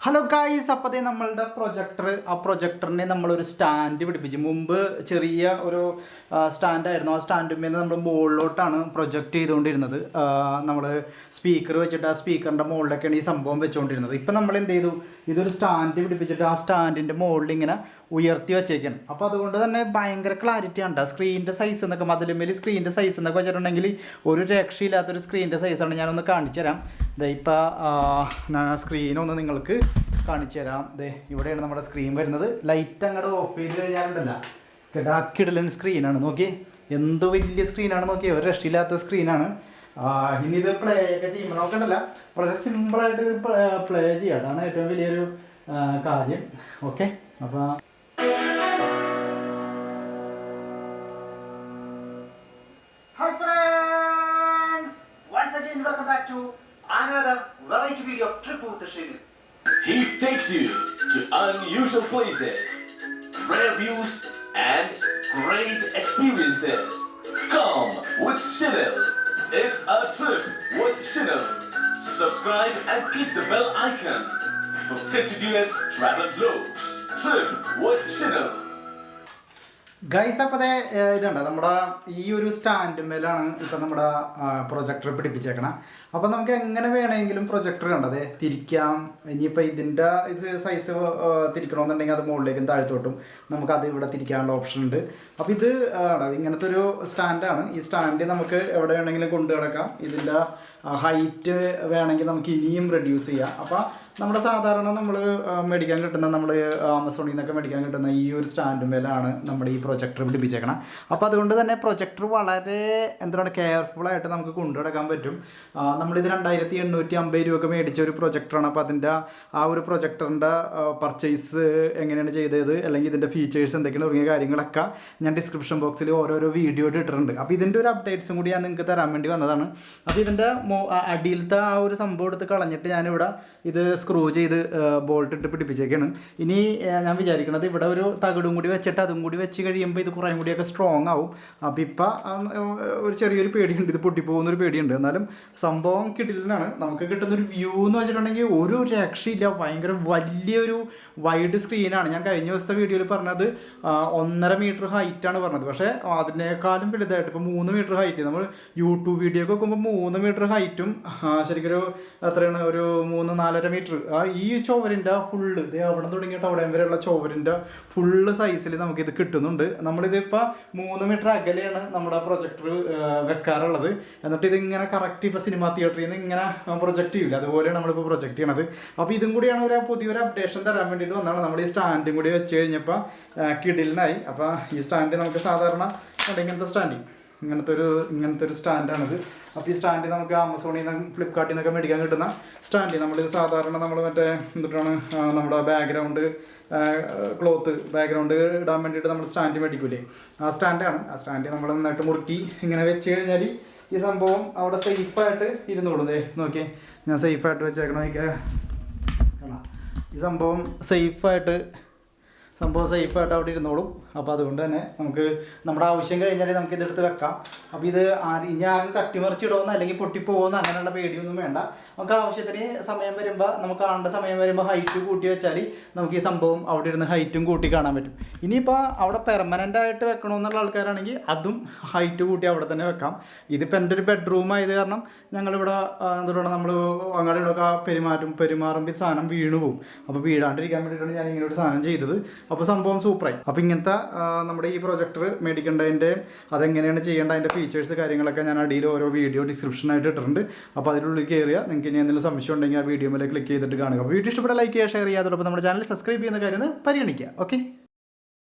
Hello guys, അപ്പോഴത്തേ നമ്മളുടെ പ്രൊജക്ടറിനെ നമ്മളൊരു stand പിടിപ്പിച്ചു. മുമ്പ് ചെറിയ ഒരു സ്റ്റാൻഡായിരുന്നു. ആ സ്റ്റാൻഡിന്മേൽ നമ്മൾ മുകളിലോട്ടാണ് പ്രൊജക്റ്റ് ചെയ്തുകൊണ്ടിരുന്നത്. നമ്മൾ സ്പീക്കർ വെച്ചിട്ട് ആ സ്പീക്കറിൻ്റെ മുകളിലൊക്കെയാണ് ഈ സംഭവം വെച്ചുകൊണ്ടിരുന്നത്. ഇപ്പം നമ്മൾ എന്ത് ചെയ്തു, ഇതൊരു സ്റ്റാൻഡ് പിടിപ്പിച്ചിട്ട് ആ സ്റ്റാൻഡിൻ്റെ മുകളിൽ ഇങ്ങനെ ഉയർത്തി വെച്ചേക്കണം. അപ്പോൾ അതുകൊണ്ട് തന്നെ ഭയങ്കര ക്ലാരിറ്റി ഉണ്ട്. സ്ക്രീനിൻ്റെ സൈസ് എന്നൊക്കെ, മതിലുമേൽ സ്ക്രീനിൻ്റെ സൈസ് എന്നൊക്കെ വെച്ചിട്ടുണ്ടെങ്കിൽ ഒരു രക്ഷയില്ലാത്തൊരു സ്ക്രീനിൻ്റെ സൈസാണ്. ഞാനൊന്ന് കാണിച്ചു തരാം. ഇപ്പോൾ സ്ക്രീനൊന്ന് നിങ്ങൾക്ക് കാണിച്ചു തരാം. ഇവിടെയാണ് നമ്മുടെ സ്ക്രീൻ വരുന്നത്. ലൈറ്റ് അങ്ങോട്ട് ഓഫ് ചെയ്ത് കഴിഞ്ഞാലുണ്ടല്ല കിടലൻ സ്ക്രീനാണ്. നോക്കിയേ, എന്ത് വലിയ സ്ക്രീനാണ് നോക്കിയേ, ഒരു രക്ഷയില്ലാത്ത സ്ക്രീനാണ്. ഇനി ഇത് പ്ലേ ഒക്കെ ചെയ്യുമ്പോൾ നോക്കണ്ടല്ല, വളരെ സിമ്പിളായിട്ട് പ്ലേ ചെയ്യാം. അതാണ് ഏറ്റവും വലിയൊരു കാര്യം. ഓക്കെ, അപ്പോൾ hi friends, once again welcome back to another variety video of Trip with Srini. He takes you to unusual places, rare views and great experiences. Come with Chanel. It's a trip with Chanel. Subscribe and click the bell icon for continuous travel vlogs. Trip with Chanel. Guys, അപ്പോൾ ഇതുണ്ട് നമ്മുടെ ഈ ഒരു സ്റ്റാൻഡിന്മേലാണ് ഇപ്പം നമ്മുടെ projector പിടിപ്പിച്ചേക്കണം. അപ്പോൾ നമുക്ക് എങ്ങനെ വേണമെങ്കിലും പ്രൊജക്ടർ കണ്ടത് തിരിക്കാം. ഇനിയിപ്പോൾ ഇതിൻ്റെ ഇത് സൈസ് തിരിക്കണമെന്നുണ്ടെങ്കിൽ അത് മുകളിലേക്കും താഴ്ത്തോട്ടും നമുക്കത് ഇവിടെ തിരിക്കാനുള്ള ഓപ്ഷൻ ഉണ്ട്. അപ്പോൾ ഇത് ഇങ്ങനത്തെ ഒരു സ്റ്റാൻഡാണ്. ഈ സ്റ്റാൻഡ് നമുക്ക് എവിടെ വേണമെങ്കിലും കൊണ്ടു കിടക്കാം. ഇതിൻ്റെ ഹൈറ്റ് വേണമെങ്കിൽ നമുക്ക് ഇനിയും റെഡ്യൂസ് ചെയ്യാം. അപ്പോൾ നമ്മുടെ സാധാരണ നമ്മൾ മേടിക്കാൻ കിട്ടുന്ന, നമ്മൾ ആമസോണിൽ നിന്നൊക്കെ മേടിക്കാൻ കിട്ടുന്ന ഈ ഒരു സ്റ്റാൻഡിന്മേലാണ് നമ്മുടെ ഈ പ്രൊജക്ടർ പിടിപ്പിച്ചേക്കണം. അപ്പോൾ അതുകൊണ്ട് തന്നെ പ്രൊജക്ടർ വളരെ എന്താണ് കെയർഫുള്ളായിട്ട് നമുക്ക് കൊണ്ടുനടക്കാൻ പറ്റും. നമ്മളിത് 2850 രൂപയ്ക്ക് മേടിച്ച ഒരു പ്രൊജക്ടറാണ്. അപ്പോൾ അതിൻ്റെ ആ ഒരു പ്രൊജക്ടറിൻ്റെ പർച്ചേസ് എങ്ങനെയാണ് ചെയ്തത്, അല്ലെങ്കിൽ ഇതിൻ്റെ ഫീച്ചേഴ്സ് എന്തൊക്കെയാണ് തുടങ്ങിയ കാര്യങ്ങളൊക്കെ ഞാൻ ഡിസ്ക്രിപ്ഷൻ ബോക്സിൽ ഓരോരോ വീഡിയോ ഇട്ടിട്ടുണ്ട്. അപ്പോൾ ഇതിൻ്റെ ഒരു അപ്ഡേറ്റ്സും കൂടി ഞാൻ നിങ്ങൾക്ക് തരാൻ വേണ്ടി വന്നതാണ്. അപ്പോൾ ഇതിൻ്റെ അടിയിലത്തെ ആ ഒരു സംഭവം എടുത്ത് കളഞ്ഞിട്ട് ഞാനിവിടെ ഇത് സ്ക്രൂ ചെയ്ത് ബോൾട്ട് ഇട്ട് പിടിപ്പിച്ചേക്കാണ്. ഇനി ഞാൻ വിചാരിക്കുന്നത് ഇവിടെ ഒരു തകിടും കൂടി വെച്ചിട്ട് അതും കൂടി വെച്ച് കഴിയുമ്പോൾ ഇത് കുറേ കൂടിയൊക്കെ സ്ട്രോങ് ആവും. അപ്പോൾ ഇപ്പം ഒരു ചെറിയൊരു പേടിയുണ്ട്, ഇത് പൊട്ടിപ്പോകുന്നൊരു പേടിയുണ്ട്. എന്നാലും സംഭവം കിട്ടില്ലാണ്. നമുക്ക് കിട്ടുന്നൊരു വ്യൂ എന്ന് വെച്ചിട്ടുണ്ടെങ്കിൽ ഒരു രക്ഷയില്ല. ഭയങ്കര വലിയൊരു വൈഡ് സ്ക്രീനാണ്. ഞാൻ കഴിഞ്ഞ ദിവസത്തെ വീഡിയോയിൽ പറഞ്ഞത് 1.5 മീറ്റർ ഹൈറ്റാണ് പറഞ്ഞത്. പക്ഷേ അതിനേക്കാളും വലുതായിട്ട് ഇപ്പോൾ 3 മീറ്റർ ഹൈറ്റ്, നമ്മൾ യൂട്യൂബ് വീഡിയോ ഒക്കെ വെക്കുമ്പോൾ 3 മീറ്റർ ഹൈറ്റും ശരിക്കൊരു എത്രയാണ്, ഒരു 3-4.5 മീറ്റർ. ഈ ചുവരിൻ്റെ ഫുള്ള് അവിടെ തുടങ്ങിയിട്ട് അവിടെ വരെയുള്ള ചുവരിൻ്റെ ഫുള്ള് സൈസിൽ നമുക്കിത് കിട്ടുന്നുണ്ട്. നമ്മളിതിപ്പോൾ 3 മീറ്റർ അകലെയാണ് നമ്മുടെ പ്രൊജക്ടർ വെക്കാറുള്ളത്. എന്നിട്ട് ഇതിങ്ങനെ കറക്റ്റ് ഇപ്പോൾ സിനിമ തിയേറ്ററിൽ നിന്ന് ഇങ്ങനെ പ്രൊജക്റ്റ് ചെയ്യില്ല, അതുപോലെയാണ് നമ്മളിപ്പോൾ പ്രൊജക്റ്റ് ചെയ്യണത്. അപ്പോൾ ഇതും കൂടിയാണ് ഒരു പുതിയൊരു അപ്ഡേഷൻ തരാൻ വേണ്ടിയിട്ട് വന്നതാണ്. നമ്മൾ ഈ സ്റ്റാൻഡും കൂടി വെച്ച് കഴിഞ്ഞപ്പോൾ കിടിലിനായി. അപ്പോൾ ഈ സ്റ്റാൻഡ് നമുക്ക് സാധാരണ ഇങ്ങനത്തെ ഒരു സ്റ്റാൻഡാണിത്. അപ്പോൾ ഈ സ്റ്റാൻഡ് നമുക്ക് ആമസോണിൽ നിന്ന്, ഫ്ലിപ്കാർട്ടിൽ നിന്നൊക്കെ മേടിക്കാൻ കിട്ടുന്ന സ്റ്റാൻഡ്. നമ്മളിത് സാധാരണ നമ്മൾ മറ്റേ എന്തിട്ടാണ് നമ്മുടെ ബാക്ക്ഗ്രൗണ്ട് ഇടാൻ വേണ്ടിയിട്ട് നമ്മൾ സ്റ്റാൻഡ് മേടിക്കൂലേ, ആ സ്റ്റാൻഡാണ്. ആ സ്റ്റാൻഡ് നമ്മൾ നന്നായിട്ട് മുറുക്കി ഇങ്ങനെ വെച്ച് കഴിഞ്ഞാൽ ഈ സംഭവം അവിടെ സേഫായിട്ട് ഇരുന്നോളും. നോക്കിയേ, ഞാൻ സേഫായിട്ട് വെച്ചേക്കണം. ഈ സംഭവം സേഫായിട്ട് അവിടെ ഇരുന്നോളും. അപ്പോൾ അതുകൊണ്ട് തന്നെ നമുക്ക് നമ്മുടെ ആവശ്യം കഴിഞ്ഞാൽ നമുക്ക് ഇതെടുത്ത് വെക്കാം. അപ്പോൾ ഇത് ഇനി ആരും തട്ടിമറിച്ചിടുമെന്ന് അല്ലെങ്കിൽ പൊട്ടിപ്പോകുമെന്ന് അങ്ങനെയുള്ള പേടിയൊന്നും വേണ്ട. നമുക്ക് ആവശ്യത്തിന് സമയം വരുമ്പോൾ, നമുക്ക് കാണേണ്ട സമയം വരുമ്പോൾ ഹൈറ്റ് കൂട്ടി വെച്ചാൽ നമുക്ക് ഈ സംഭവം അവിടെ ഇരുന്ന് ഹൈറ്റും കൂട്ടി കാണാൻ പറ്റും. ഇനിയിപ്പോൾ അവിടെ പെർമനൻ്റ് ആയിട്ട് വെക്കണമെന്നുള്ള ആൾക്കാരാണെങ്കിൽ അതും ഹൈറ്റ് കൂട്ടി അവിടെ തന്നെ വെക്കാം. ഇതിപ്പോൾ എൻ്റെ ഒരു ബെഡ്റൂം ആയത് കാരണം ഞങ്ങളിവിടെ എന്തുകൊണ്ടാണ് നമ്മൾ അങ്ങോട്ടൊക്കെ പെരുമാറുമ്പോൾ ഈ സാധനം വീണു പോകും. അപ്പോൾ വീഴാണ്ടിരിക്കാൻ വേണ്ടിയിട്ടാണ് ഞാൻ ഇങ്ങനെ ഒരു സാധനം ചെയ്തത്. അപ്പോൾ സംഭവം സൂപ്പറായി. അപ്പോൾ ഇങ്ങനത്തെ നമ്മുടെ ഈ പ്രൊജക്ടർ മേടിക്കേണ്ടതിൻ്റെ, അതെങ്ങനെയാണ് ചെയ്യേണ്ട, അതിൻ്റെ ഫീച്ചേഴ്സ് കാര്യങ്ങളൊക്കെ ഞാൻ അടിയിൽ ഓരോ വീഡിയോ ഡിസ്ക്രിപ്ഷനായിട്ട് ഇട്ടിട്ടുണ്ട്. അപ്പോൾ അതിനുള്ളിൽ കയറിയാൽ നിങ്ങൾക്ക് ഇനി എന്തെങ്കിലും സംശയം ഉണ്ടെങ്കിൽ ആ വീഡിയോ മേലെ ക്ലിക്ക് ചെയ്തിട്ട് കാണുക. അപ്പോൾ വീഡിയോ ഇഷ്ടപ്പെട്ട ലൈക്ക് ചെയ്യുക, ഷെയർ ചെയ്യുക. അതോടൊപ്പം നമ്മുടെ ചാനൽ സബ്സ്ക്രൈബ് ചെയ്യുന്ന കാര്യം പരിഗണിക്കുക. ഓക്കെ.